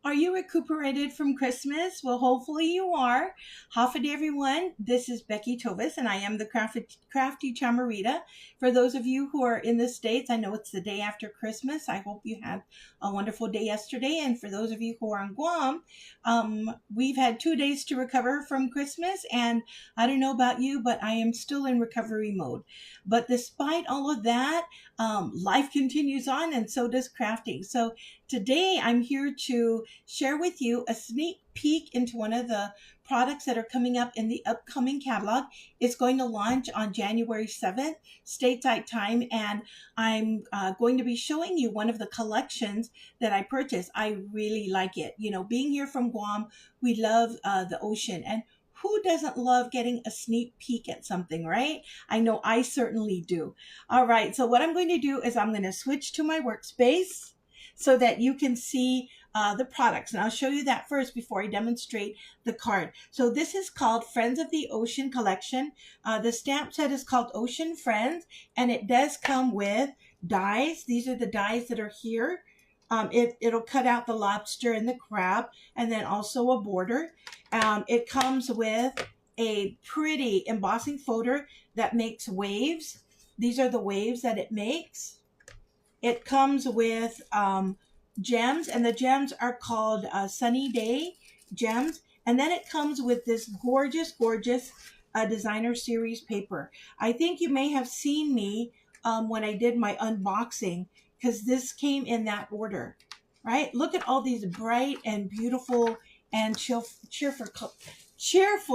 Are you recuperated from Christmas? Well, hopefully you are. Half a day, everyone. This is Becky Tovis, and I am the crafty Chamarita. For those of you who are in the States, I know it's the day after Christmas. I hope you had a wonderful day yesterday. And for those of you who are on Guam, we've had 2 days to recover from Christmas. And I don't know about you, but I am still in recovery mode. But despite all of that, life continues on, and so does crafting. So today I'm here to share with you a sneak peek into one of the products that are coming up in the upcoming catalog. It's going to launch on January 7th, stateside time, and I'm going to be showing you one of the collections that I purchased. I really like it. You know, being here from Guam, we love the ocean, and who doesn't love getting a sneak peek at something, right? I know I certainly do. All right, so what I'm going to do is I'm going to switch to my workspace so that you can see the products. And I'll show you that first before I demonstrate the card. So this is called Friends of the Ocean Collection. The stamp set is called Ocean Friends, and it does come with dies. These are the dies that are here. It'll cut out the lobster and the crab, and then also a border. It comes with a pretty embossing folder that makes waves. These are the waves that it makes. It comes with gems, and the gems are called Sunny Day gems. And then it comes with this gorgeous designer series paper. I think you may have seen me when I did my unboxing, because this came in that order, right? Look at all these bright and beautiful and cheerful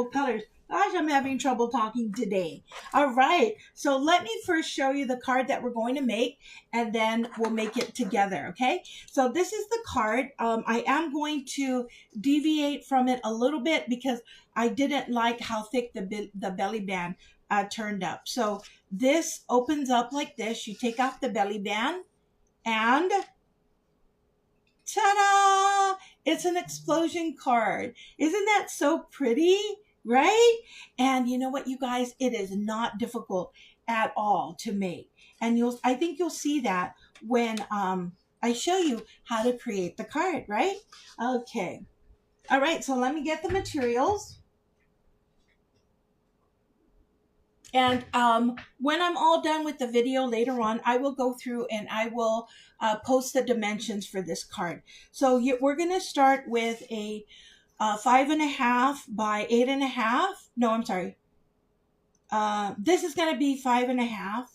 colors. Gosh, I'm having trouble talking today. All right, so let me first show you the card that we're going to make, and then we'll make it together, okay? So this is the card. I am going to deviate from it a little bit because I didn't like how thick the belly band turned up. So this opens up like this. You take off the belly band, and ta-da! It's an explosion card. Isn't that so pretty? Right? And you know what, you guys, it is not difficult at all to make. And I think you'll see that when I show you how to create the card, right? Okay. All right, so let me get the materials. And when I'm all done with the video later on, I will go through and I will post the dimensions for this card. So we're going to start with a 5.5 by 8.5. No, I'm sorry. This is going to be 5.5,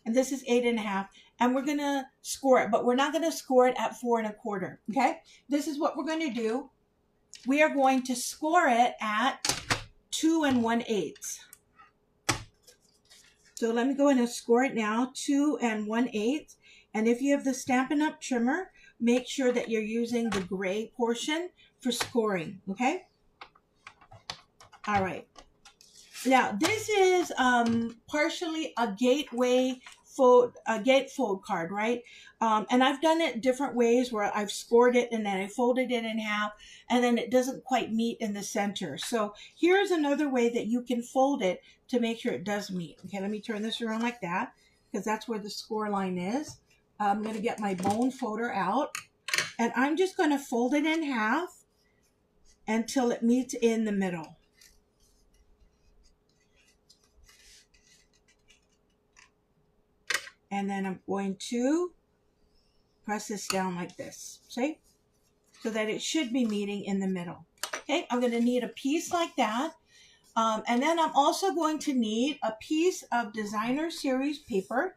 and this is 8.5, and we're going to score it, but we're not going to score it at 4 1/4. Okay. This is what we're going to do. We are going to score it at 2 1/8. So let me go in and score it now, 2 1/8. And if you have the Stampin' Up! Trimmer, make sure that you're using the gray portion for scoring, okay? All right. Now, this is partially a gatefold card, right? And I've done it different ways where I've scored it and then I folded it in half, and then it doesn't quite meet in the center. So here's another way that you can fold it to make sure it does meet. Okay, let me turn this around like that, because that's where the score line is. I'm going to get my bone folder out, and I'm just going to fold it in half until it meets in the middle. And then I'm going to press this down like this, see? So that it should be meeting in the middle. Okay, I'm going to need a piece like that. And then I'm also going to need a piece of designer series paper.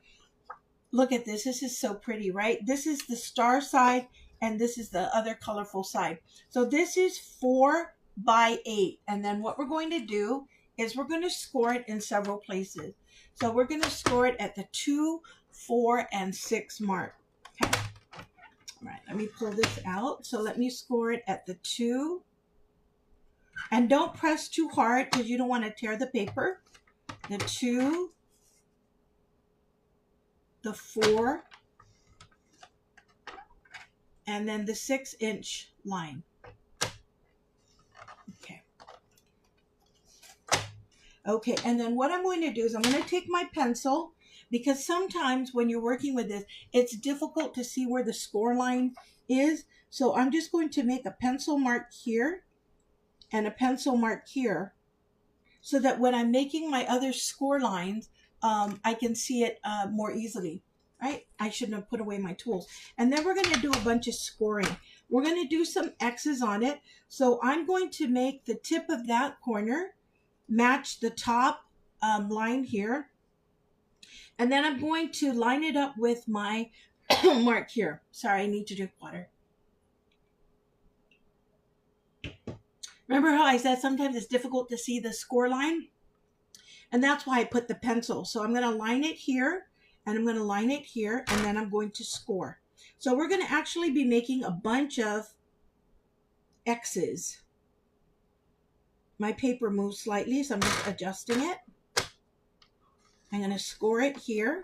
Look at this. This is so pretty, right? This is the star side, and this is the other colorful side. So this is 4 by 8. And then what we're going to do is we're going to score it in several places. So we're going to score it at the 2, 4, and 6 mark. Okay. All right, let me pull this out. So let me score it at the 2. And don't press too hard because you don't want to tear the paper. The 2, the 4, and then the 6-inch line. Okay. Okay, and then what I'm going to do is I'm going to take my pencil. because sometimes when you're working with this, it's difficult to see where the score line is. So I'm just going to make a pencil mark here and a pencil mark here, so that when I'm making my other score lines, I can see it more easily. Right? I shouldn't have put away my tools. And then we're going to do a bunch of scoring. We're going to do some X's on it. So I'm going to make the tip of that corner match the top line here. And then I'm going to line it up with my mark here. Sorry, I need to drink water. Remember how I said sometimes it's difficult to see the score line? And that's why I put the pencil. So I'm going to line it here, and I'm going to line it here, and then I'm going to score. So we're going to actually be making a bunch of X's. My paper moves slightly, so I'm just adjusting it. I'm going to score it here,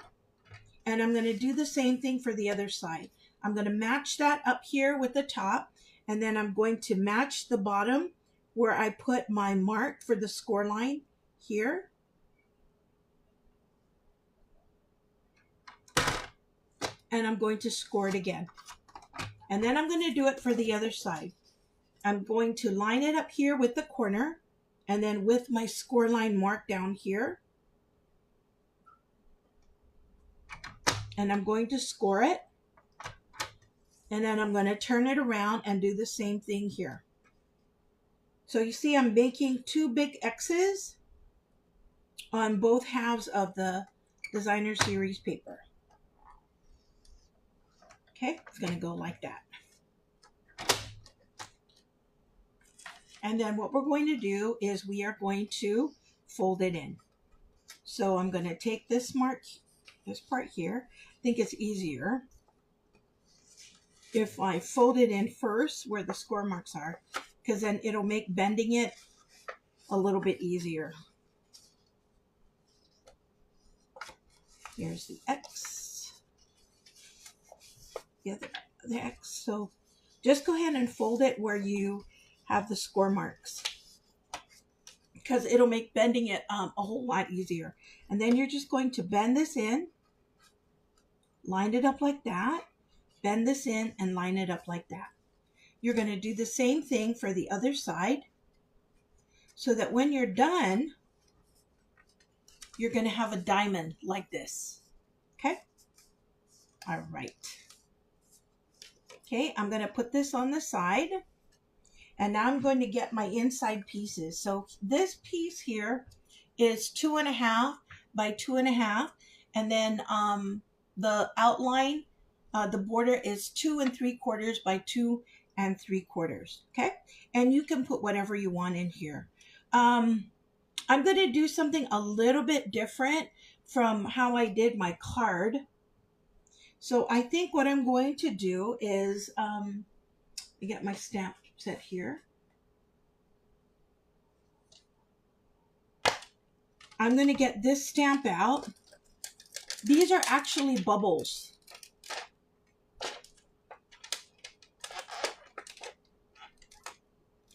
and I'm going to do the same thing for the other side. I'm going to match that up here with the top, and then I'm going to match the bottom where I put my mark for the score line here. And I'm going to score it again. And then I'm going to do it for the other side. I'm going to line it up here with the corner, and then with my score line mark down here. And I'm going to score it. And then I'm going to turn it around and do the same thing here. So you see I'm making two big X's on both halves of the designer series paper. Okay, it's going to go like that. And then what we're going to do is we are going to fold it in. So I'm going to take this mark, this part here. I think it's easier if I fold it in first where the score marks are, because then it'll make bending it a little bit easier. Here's the X. The X. So just go ahead and fold it where you have the score marks, because it'll make bending it a whole lot easier. And then you're just going to bend this in, line it up like that, bend this in and line it up like that. You're going to do the same thing for the other side, so that when you're done, you're going to have a diamond like this. Okay? All right. Okay, I'm going to put this on the side, and now I'm going to get my inside pieces. So this piece here is 2.5 by 2.5, and then the outline, the border is 2 3/4 by 2 3/4. Okay, and you can put whatever you want in here. I'm going to do something a little bit different from how I did my card. So I think what I'm going to do is, I get my stamp set here. I'm going to get this stamp out. These are actually bubbles.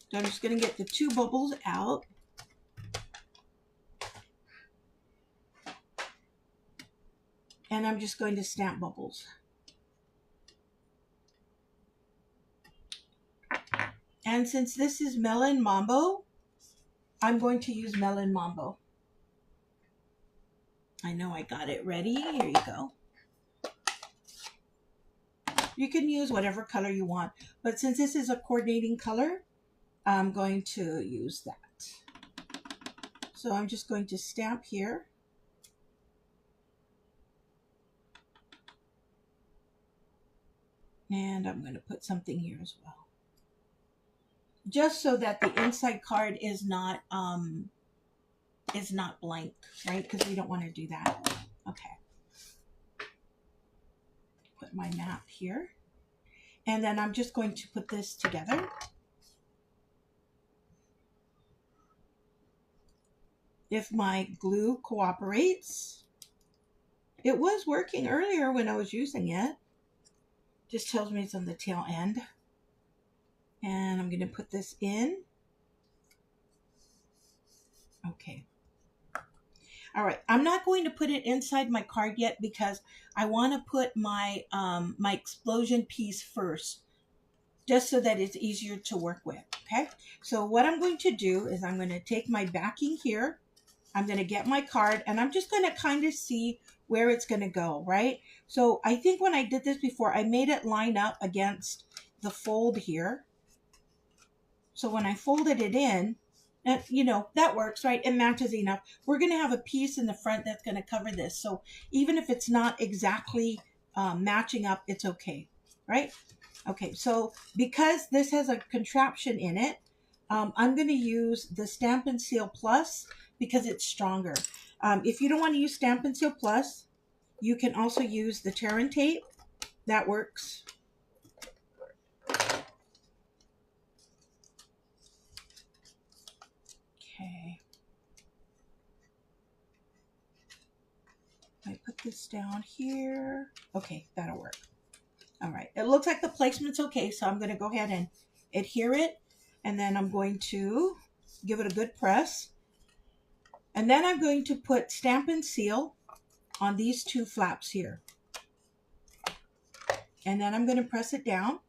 So I'm just going to get the 2 bubbles out. And I'm just going to stamp bubbles. And since this is Melon Mambo, I'm going to use Melon Mambo. I know I got it ready. Here you go. You can use whatever color you want, but since this is a coordinating color, I'm going to use that. So I'm just going to stamp here. And I'm going to put something here as well, just so that the inside card is not blank, right? Because we don't want to do that. Okay. Put my map here, and then I'm just going to put this together. If my glue cooperates, it was working earlier when I was using it. Just tells me it's on the tail end. And I'm going to put this in. Okay. All right, I'm not going to put it inside my card yet because I want to put my explosion piece first, just so that it's easier to work with. Okay, so what I'm going to do is I'm going to take my backing here. I'm going to get my card and I'm just going to kind of see where it's going to go, right? So I think when I did this before, I made it line up against the fold here. So when I folded it in, and you know, that works, right? It matches enough. We're going to have a piece in the front that's going to cover this. So even if it's not exactly matching up, it's okay, right? Okay, so because this has a contraption in it, I'm going to use the Stampin' Seal Plus because it's stronger. If you don't want to use Stampin' Seal Plus, you can also use the tear and tape. That works. Okay. I put this down here. Okay, that'll work. All right, it looks like the placement's okay, so I'm going to go ahead and adhere it, and then I'm going to give it a good press. And then I'm going to put Stampin' Seal on these two flaps here. And then I'm going to press it down.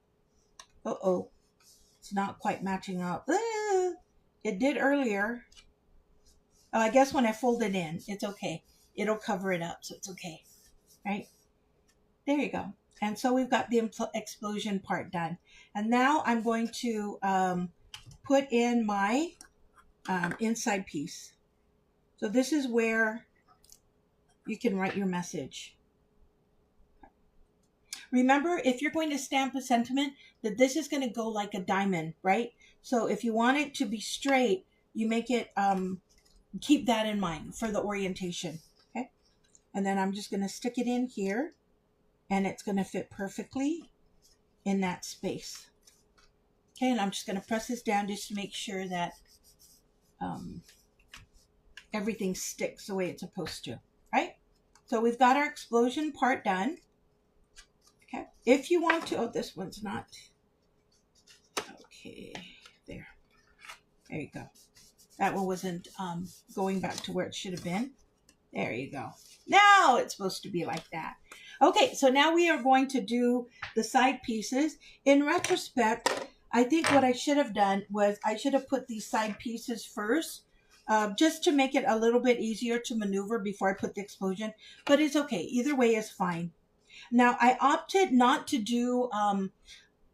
Uh-oh, it's not quite matching up. It did earlier. Oh, I guess when I fold it in, it's okay. It'll cover it up, so it's okay, right? There you go. And so we've got the explosion part done. And now I'm going to put in my inside piece. So this is where you can write your message. Remember, if you're going to stamp a sentiment, that this is going to go like a diamond, right? So if you want it to be straight, you make it, keep that in mind for the orientation, okay? And then I'm just going to stick it in here, and it's going to fit perfectly in that space. Okay, and I'm just going to press this down just to make sure that everything sticks the way it's supposed to, right? So we've got our explosion part done. Okay, if you want to, oh, this one's not, okay, there you go. That one wasn't going back to where it should have been. There you go. Now it's supposed to be like that. Okay, so now we are going to do the side pieces. In retrospect, I think what I should have done was I should have put these side pieces first, just to make it a little bit easier to maneuver before I put the explosion. But it's okay. Either way is fine. Now, I opted not to do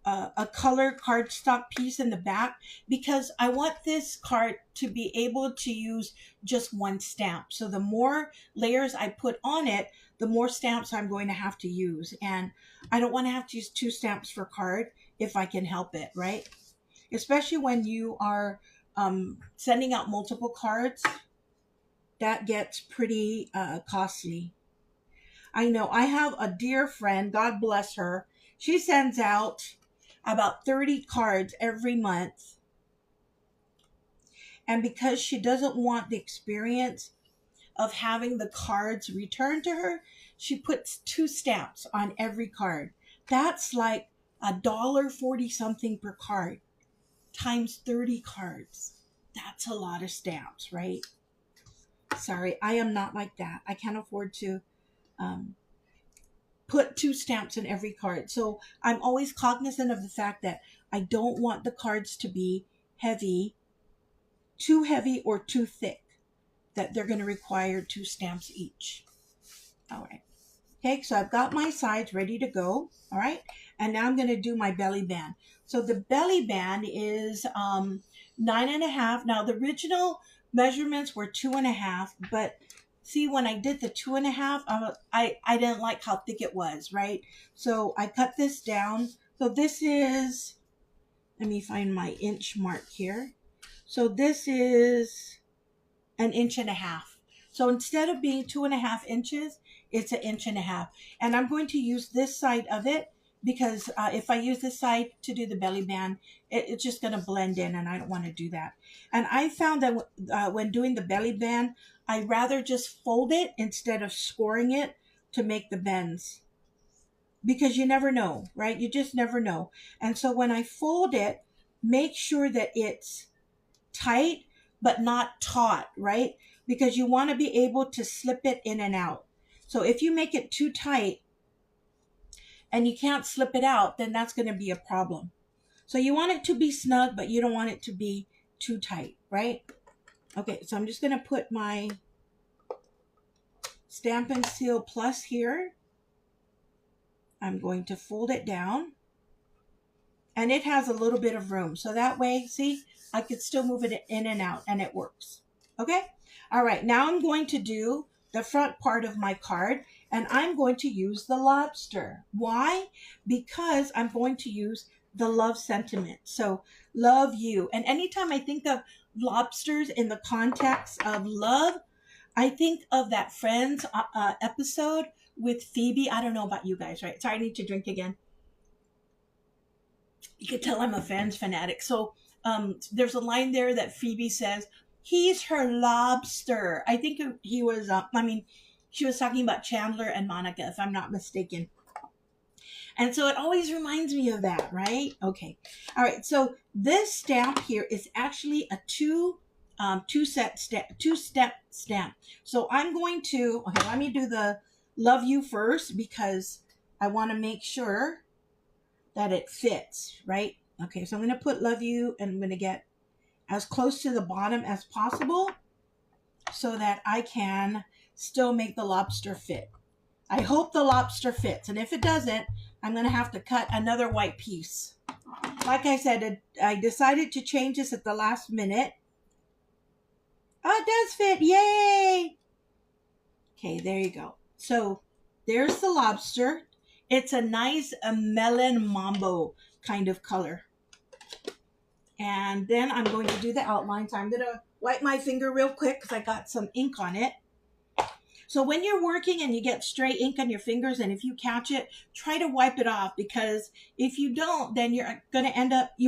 a color cardstock piece in the back because I want this card to be able to use just one stamp. So the more layers I put on it, the more stamps I'm going to have to use. And I don't want to have to use 2 stamps per card if I can help it, right? Especially when you are sending out multiple cards, that gets pretty costly. I know I have a dear friend, God bless her. She sends out about 30 cards every month. And because she doesn't want the experience of having the cards returned to her, she puts 2 stamps on every card. That's like $1.40 something per card times 30 cards. That's a lot of stamps, right? Sorry, I am not like that. I can't afford to put 2 stamps in every card. So I'm always cognizant of the fact that I don't want the cards to be heavy, too heavy or too thick, that they're going to require 2 stamps each. All right. Okay, so I've got my sides ready to go. All right. And now I'm going to do my belly band. So the belly band is 9.5. Now the original measurements were 2.5, but see, when I did the 2.5, I didn't like how thick it was, right? So I cut this down. So this is, let me find my inch mark here. So this is 1.5 inches. So instead of being 2.5 inches, it's 1.5 inches. And I'm going to use this side of it because if I use this side to do the belly band, it's just going to blend in, and I don't want to do that. And I found that when doing the belly band, I'd rather just fold it instead of scoring it to make the bends. Because you never know, right? You just never know. And so when I fold it, make sure that it's tight but not taut, right? because you want to be able to slip it in and out. So if you make it too tight and you can't slip it out, then that's going to be a problem. So you want it to be snug, but you don't want it to be too tight, right? Okay, so I'm just going to put my Stampin' Seal Plus here. I'm going to fold it down. And it has a little bit of room. So that way, see, I could still move it in and out and it works. Okay? All right, now I'm going to do the front part of my card and I'm going to use the lobster. Why? Because I'm going to use the love sentiment. So, love you. And anytime I think of lobsters in the context of love, I think of that Friends episode with Phoebe. I don't know about you guys, right? Sorry, I need to drink again. You can tell I'm a Friends fanatic. So there's a line there that Phoebe says, he's her lobster. I think he was, she was talking about Chandler and Monica, if I'm not mistaken. And so it always reminds me of that, right? Okay. All right. So this stamp here is actually a two-step stamp. So I'm going to, okay, let me do the love you first because I want to make sure that it fits, right? Okay, so I'm going to put love you and I'm going to get as close to the bottom as possible so that I can still make the lobster fit. I hope the lobster fits, and if it doesn't, I'm going to have to cut another white piece. Like I said, I decided to change this at the last minute. Oh, it does fit. Yay! Okay, there you go. So there's the lobster. It's a nice melon mambo kind of color. And then I'm going to do the outline. So I'm going to wipe my finger real quick because I got some ink on it. So when you're working and you get stray ink on your fingers, and if you catch it, try to wipe it off, because if you don't, then you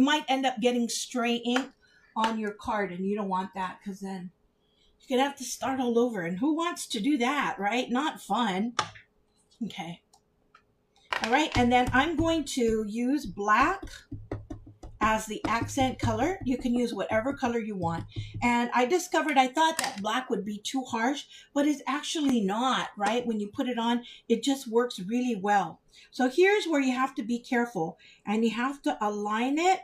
might end up getting stray ink on your card, and you don't want that, because then you're going to have to start all over. And who wants to do that, right? Not fun. Okay. All right. And then I'm going to use black as the accent color. You can use whatever color you want. And I thought that black would be too harsh, but it's actually not, right? When you put it on, it just works really well. So here's where you have to be careful, and you have to align it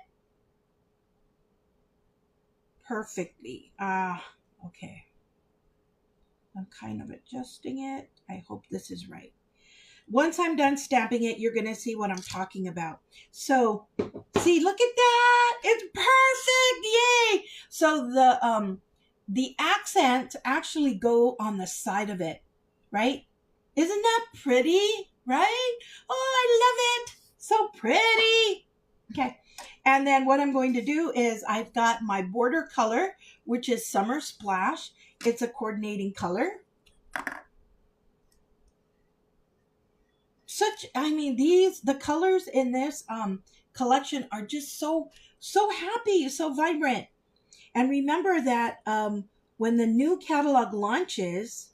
perfectly. Okay. I'm kind of adjusting it. I hope this is right. Once I'm done stamping it, you're going to see what I'm talking about. So, see, look at that. It's perfect. Yay. So the accents actually go on the side of it, right? Isn't that pretty, right? Oh, I love it. So pretty. Okay. And then what I'm going to do is I've got my border color, which is Summer Splash. It's a coordinating color. The colors in this collection are just so happy, so vibrant. And remember that when the new catalog launches,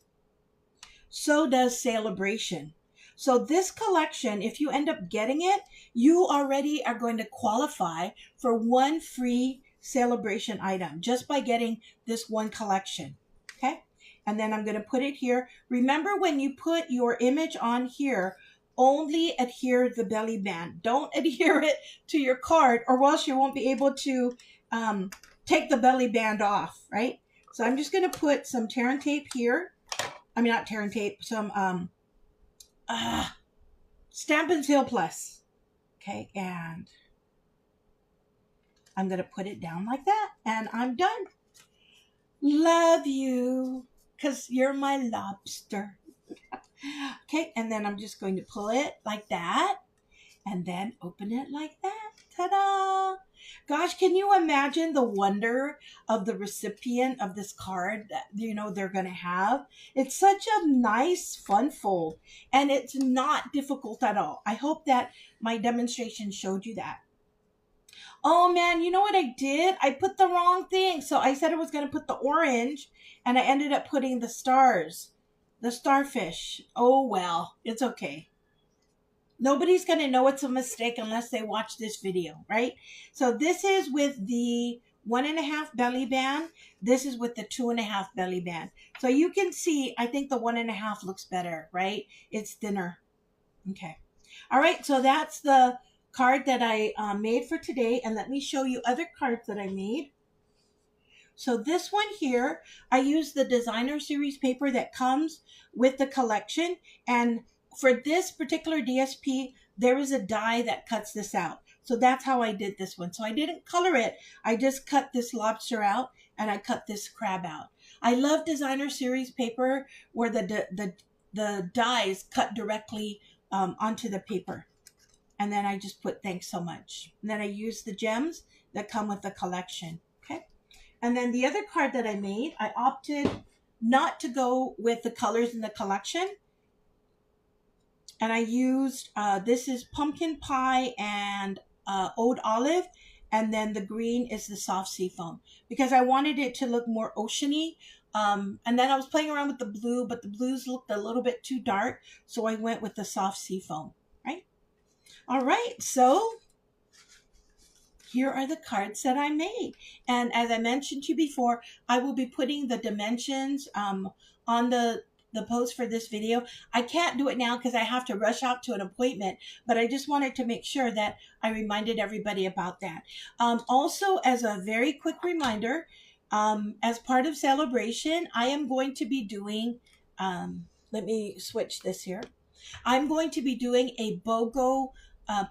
so does Celebration. So this collection, if you end up getting it, you already are going to qualify for one free Celebration item just by getting this one collection. Okay? And then I'm going to put it here. Remember, when you put your image on here, only adhere the belly band. Don't adhere it to your card, or else you won't be able to take the belly band off, right? So I'm just going to put some tear and tape here. I mean, not tear and tape, some Stampin' Seal Plus. Okay, and I'm going to put it down like that, and I'm done. Love you, because you're my lobster. Okay, and then I'm just going to pull it like that, and then open it like that. Ta-da! Gosh, can you imagine the wonder of the recipient of this card that they're going to have? It's such a nice, fun fold, and it's not difficult at all. I hope that my demonstration showed you that. Oh man, you know what I did? I put the wrong thing. So I said I was going to put the orange, and I ended up putting the stars. The starfish. Oh, well, it's okay. Nobody's going to know it's a mistake unless they watch this video, right? So this is with the 1.5 belly band. This is with the 2.5 belly band. So you can see, I think the 1.5 looks better, right? It's thinner. Okay. All right. So that's the card that I made for today. And let me show you other cards that I made. So this one here, I use the designer series paper that comes with the collection. And for this particular DSP, there is a die that cuts this out. So that's how I did this one. So I didn't color it. I just cut this lobster out and I cut this crab out. I love designer series paper where the dies cut directly onto the paper. And then I just put thanks so much. And then I use the gems that come with the collection. Okay. And then the other card that I made, I opted not to go with the colors in the collection. And I used, this is pumpkin pie and oud olive. And then the green is the soft sea foam because I wanted it to look more oceany. And then I was playing around with the blue, but the blues looked a little bit too dark. So I went with the soft sea foam, right? All right. So here are the cards that I made. And as I mentioned to you before, I will be putting the dimensions on the post for this video. I can't do it now because I have to rush out to an appointment, but I just wanted to make sure that I reminded everybody about that. Also, as a very quick reminder, as part of celebration, I am going to be doing, let me switch this here. I'm going to be doing a BOGO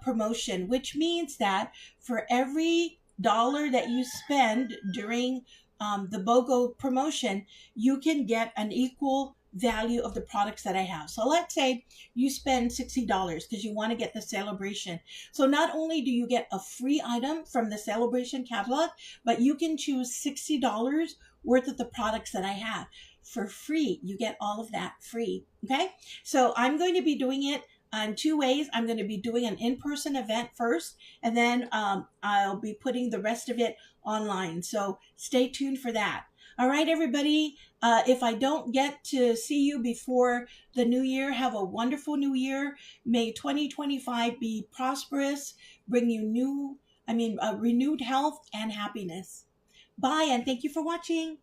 promotion, which means that for every dollar that you spend during the BOGO promotion, you can get an equal value of the products that I have. So let's say you spend $60 because you want to get the celebration. So not only do you get a free item from the celebration catalog, but you can choose $60 worth of the products that I have for free. You get all of that free. Okay. So I'm going to be doing it in two ways. I'm going to be doing an in-person event first, and then I'll be putting the rest of it online. So stay tuned for that. All right, everybody. If I don't get to see you before the new year, have a wonderful new year. May 2025 be prosperous, bring you renewed health and happiness. Bye, and thank you for watching.